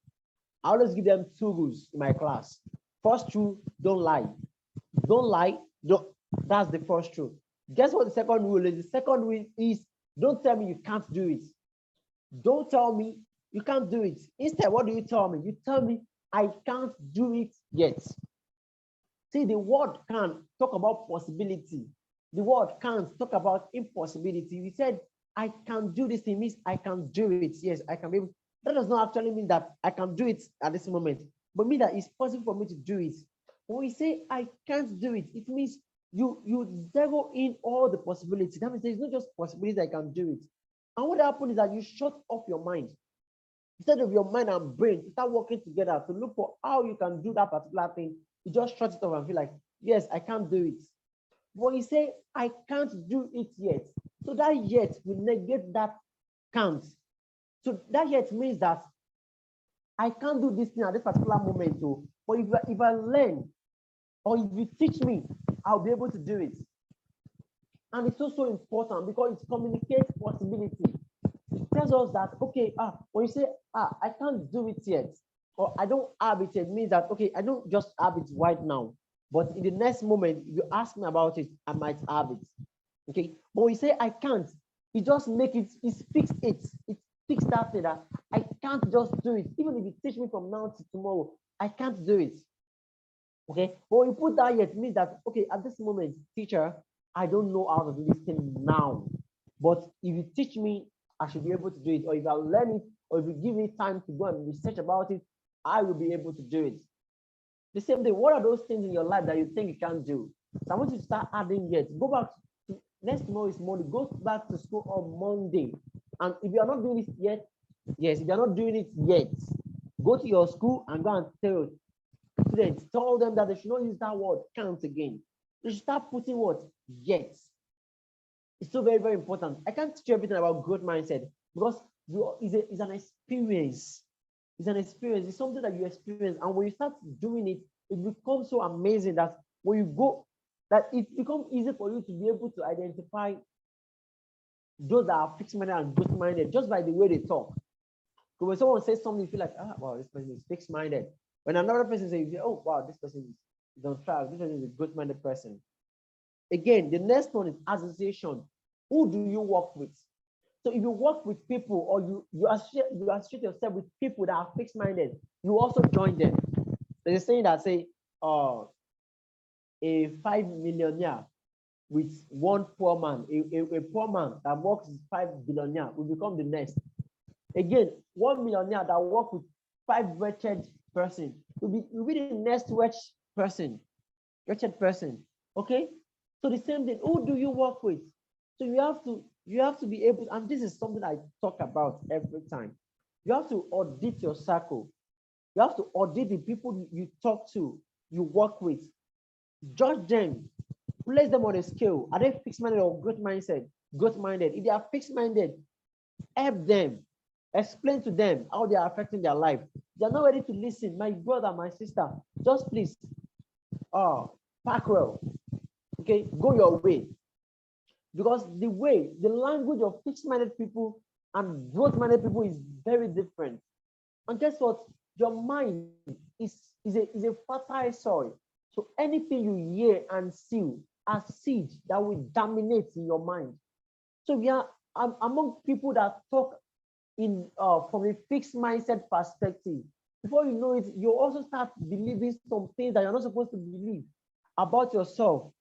S1: I always give them 2 rules in my class. First rule, don't lie. Don't lie. Don't, that's the first rule. Guess what the second rule is? The second rule is don't tell me you can't do it. Don't tell me you can't do it. Instead, what do you tell me? You tell me I can't do it yet. See, the word can talk about possibility. The word can't talk about impossibility. We said I can do this, it means I can do it. Yes, I can be able. That does not actually mean that I can do it at this moment, but mean that it's possible for me to do it. When we say I can't do it, it means you zero in all the possibilities. That means there's not just possibilities I can do it. And what happens is that you shut off your mind. Instead of your mind and brain to start working together to look for how you can do that particular thing, you just shut it off and feel like, yes, I can't do it. When you say I can't do it yet, so that yet will negate that can't. So that yet means that I can't do this thing at this particular moment. Too. But if I learn or if you teach me, I'll be able to do it. And it's also important because it communicates possibility. It tells us that, okay, when you say, I can't do it yet, or I don't have it yet, means that, okay, I don't just have it right now. But in the next moment, if you ask me about it, I might have it. Okay. But when you say I can't, you just make it, it speaks it. It speaks that thing that I can't just do it. Even if you teach me from now to tomorrow, I can't do it. Okay. But when you put that yet, it means that, okay, at this moment, teacher, I don't know how to do this thing now. But if you teach me, I should be able to do it. Or if I learn it, or if you give me time to go and research about it, I will be able to do it. The same thing, what are those things in your life that you think you can't do? So I want you to start adding yet. Go back to, next tomorrow is Monday. Go back to school on Monday. And if you are not doing it yet, yes, if you are not doing it yet, go to your school and go and tell students, tell them that they should not use that word can't again. They should start putting what? Yet. It's so very, very important. I can't teach you everything about growth mindset because it's an experience. It's an experience. It's something that you experience. And when you start doing it, it becomes so amazing that when you go, that it becomes easy for you to be able to identify those that are fixed-minded and growth-minded just by the way they talk. So when someone says something, you feel like, wow, this person is fixed-minded. When another person says, oh, wow, this person is on track. This person is a growth-minded person. Again, the next one is association. Who do you work with? So if you work with people or you associate yourself with people that are fixed-minded, you also join them. There's a saying that say, a 5 millionaire with one poor man, a poor man that works with 5 billionaire will become the next. Again, 1 millionaire that works with 5 wretched person. You'll be the next wretched person. Okay? So the same thing, who do you work with? So you have to be able, and this is something I talk about every time. You have to audit your circle. You have to audit the people you talk to, you work with. Judge them, place them on a scale. Are they fixed-minded or growth mindset? Growth-minded. If they are fixed-minded, help them. Explain to them how they are affecting their life. They're not ready to listen. My brother, my sister, just please, pack well. Okay, go your way. Because the language of fixed-minded people and growth-minded people is very different. And guess what? Your mind is a fertile soil. So anything you hear and see are seeds that will dominate in your mind. So we are among people that talk in from a fixed mindset perspective. Before you know it, you also start believing some things that you're not supposed to believe about yourself,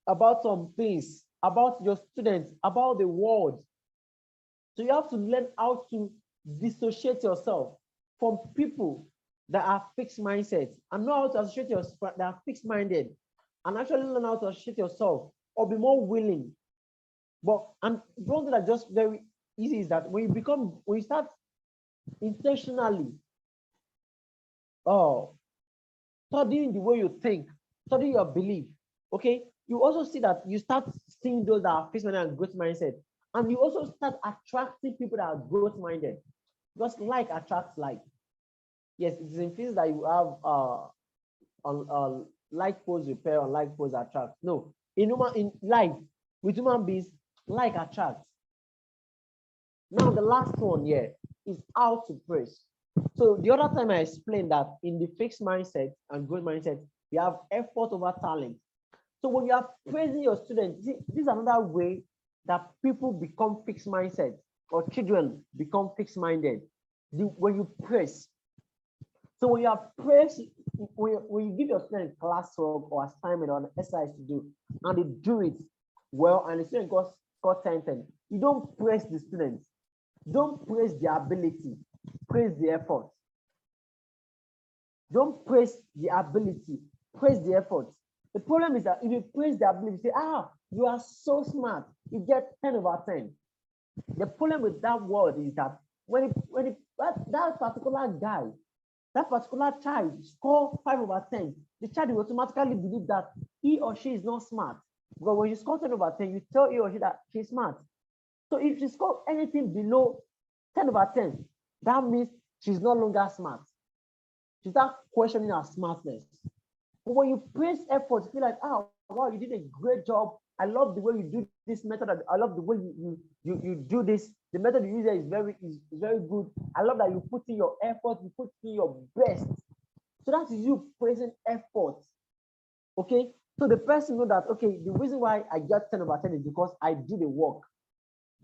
S1: about some things, about your students, about the world. So you have to learn how to dissociate yourself from people that are fixed mindset and know how to associate yourself that are fixed minded and actually learn how to associate yourself or be more willing. But and one thing that just very easy is that when you start intentionally studying the way you think, studying your belief, okay, you also see that you start seeing those that are fixed minded and growth mindset, and you also start attracting people that are growth minded because like attracts like. Yes, it is in physics that you have on like pose repair or like pose attract. No, in life with human beings, like attracts. Now the last one here is how to praise. So the other time I explained that in the fixed mindset and growth mindset, you have effort over talent. So when you are praising your students, this is another way that people become fixed mindset or children become fixed minded. When you praise. So when you are praised, when you give your student classwork or assignment or an exercise to do, and they do it well, and the student got 10, you don't praise the students. Don't praise their ability, praise the effort. Don't praise the ability, praise the effort. The problem is that if you praise the ability, say, you are so smart, you get 10/10. The problem with that word is that that particular guy, that particular child score 5/10, the child will automatically believe that he or she is not smart. But when you score 10/10, you tell he or she that she's smart. So if she scores anything below 10/10, that means she's no longer smart. She starts questioning her smartness. But when you praise effort, you feel like, wow, you did a great job. I love the way you do this method. I love the way you do this. The method you use there is very good. I love that you put in your effort, you put in your best. So that is you praising effort. Okay? So the person know that, okay, the reason why I get 10/10 is because I do the work.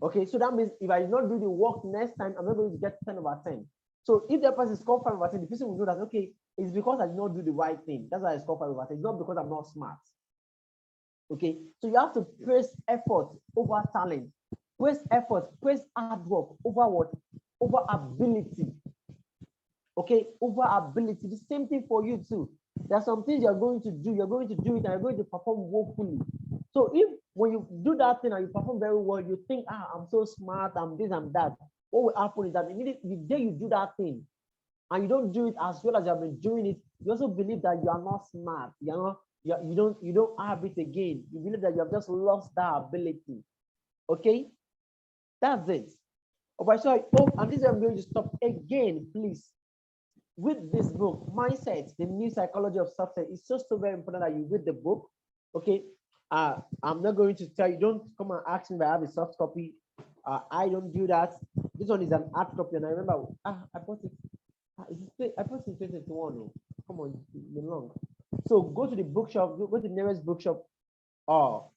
S1: Okay, so that means if I do not do the work next time, I'm not going to get 10/10. So if the person score 5/10, the person will know that, okay, it's because I did not do the right thing. That's why I score 5/10. It's not because I'm not smart. Okay, so you have to praise effort over talent, praise effort, praise hard work over what? Over ability. Okay, over ability. The same thing for you too. There are some things you're going to do, it, and you're going to perform woefully. So if when you do that thing and you perform very well, you think, I'm so smart, I'm this, I'm that. What will happen is that immediately the day you do that thing and you don't do it as well as you have been doing it, you also believe that you are not smart. You don't have it again. You believe that you have just lost that ability. Okay, that's it. Okay, so I hope, and this is I'm going to stop again, please. With this book, Mindset, the New Psychology of Success, it's so very important that you read the book. Okay, I'm not going to tell you, don't come and ask me if I have a soft copy. I don't do that. This one is an hard copy, and I remember I bought it. I bought it in 2021. Oh. Come on, it's been long. So go to the bookshop, go to the nearest bookshop, or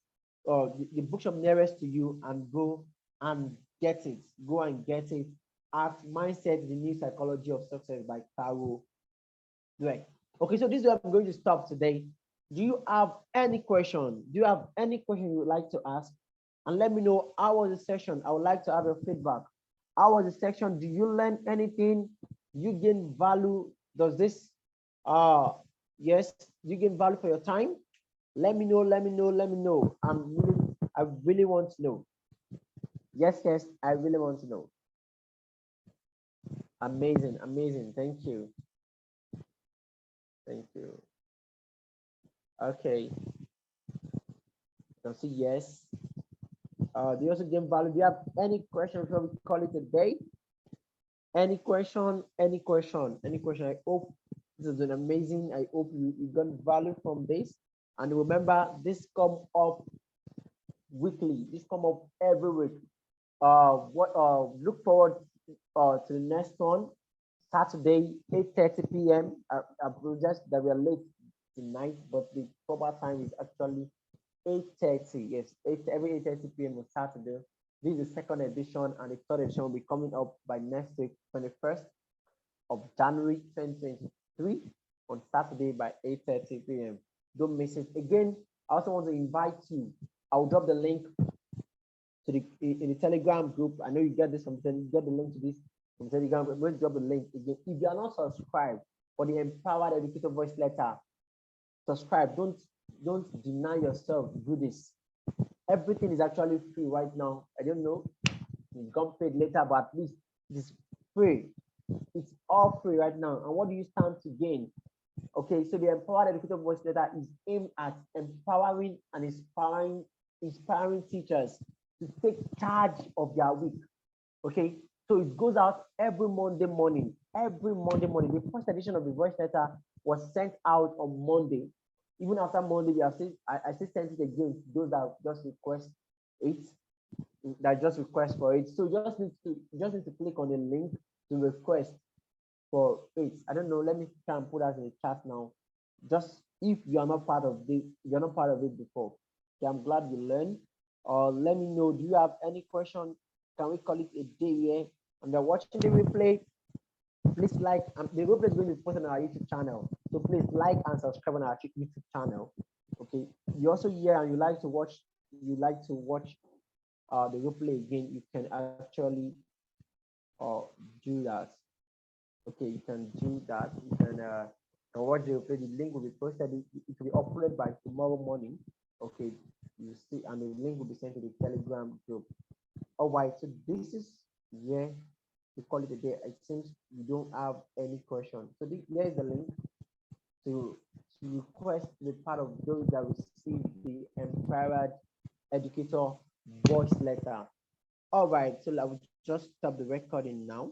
S1: the bookshop nearest to you, and go and get it. Go and get it. At Mindset, the New Psychology of Success by Taro Dweck. Okay, so this is where I'm going to stop today. Do you have any question? Do you have any question you would like to ask? And let me know how was the session. I would like to have your feedback. How was the session? Do you learn anything? Do you gain value? Does this yes, you gain value for your time? Let me know, let me know, let me know. I really want to know. Yes, yes, I really want to know. Amazing, amazing. Thank you. Thank you. Okay. Can see yes. Do you also gain value? Do you have any questions before we call it a day? Any question? Any question? Any question? I hope this is an amazing. I hope you got value from this. And remember, this come up weekly. This come up every week. What look forward to the next one, Saturday, 8:30 p.m. I apologize that we are late tonight, but the proper time is actually 8:30. Yes, every 8:30 p.m. on Saturday. This is the second edition, and the third edition will be coming up by next week, 21st of January 2023, on Saturday by 8:30 p.m. Don't miss it. Again, I also want to invite you. I'll drop the link to the in the Telegram group. I know you get this from get the link to this from Telegram. I'm going to drop the link again. If you are not subscribed for the Empowered Educator Voice Letter, subscribe. Don't deny yourself. Do this. Everything is actually free right now. I don't know. It's gone paid later, but at least it's free. It's all free right now. And what do you stand to gain? Okay, so the Empowered Educator Voice Letter is aimed at empowering and inspiring teachers to take charge of their week. Okay, so it goes out every Monday morning. Every Monday morning. The first edition of the voice letter was sent out on Monday. Even after Monday, I still sent it again to those that just request it, that just request for it. So just need to click on the link to request for it. I don't know. Let me try and put that in the chat now. Just if you are not part of this, you're not part of it before. Okay, I'm glad you learned. Let me know. Do you have any question? Can we call it a day here? And you're watching the replay. Please like. The replay is going to be posted on our YouTube channel. So please like and subscribe on our YouTube channel. Okay. You also here and you like to watch. The replay again. You can actually do that. Okay, you can do that. You can watch the replay. The link will be posted. It will be uploaded by tomorrow morning. Okay, you see, and the link will be sent to the Telegram group. All right, so this is where we call it a day. It seems you don't have any question. So here is the link to request to be part of those that receive the Empowered Educator Voice Letter. All right, so I will just stop the recording now.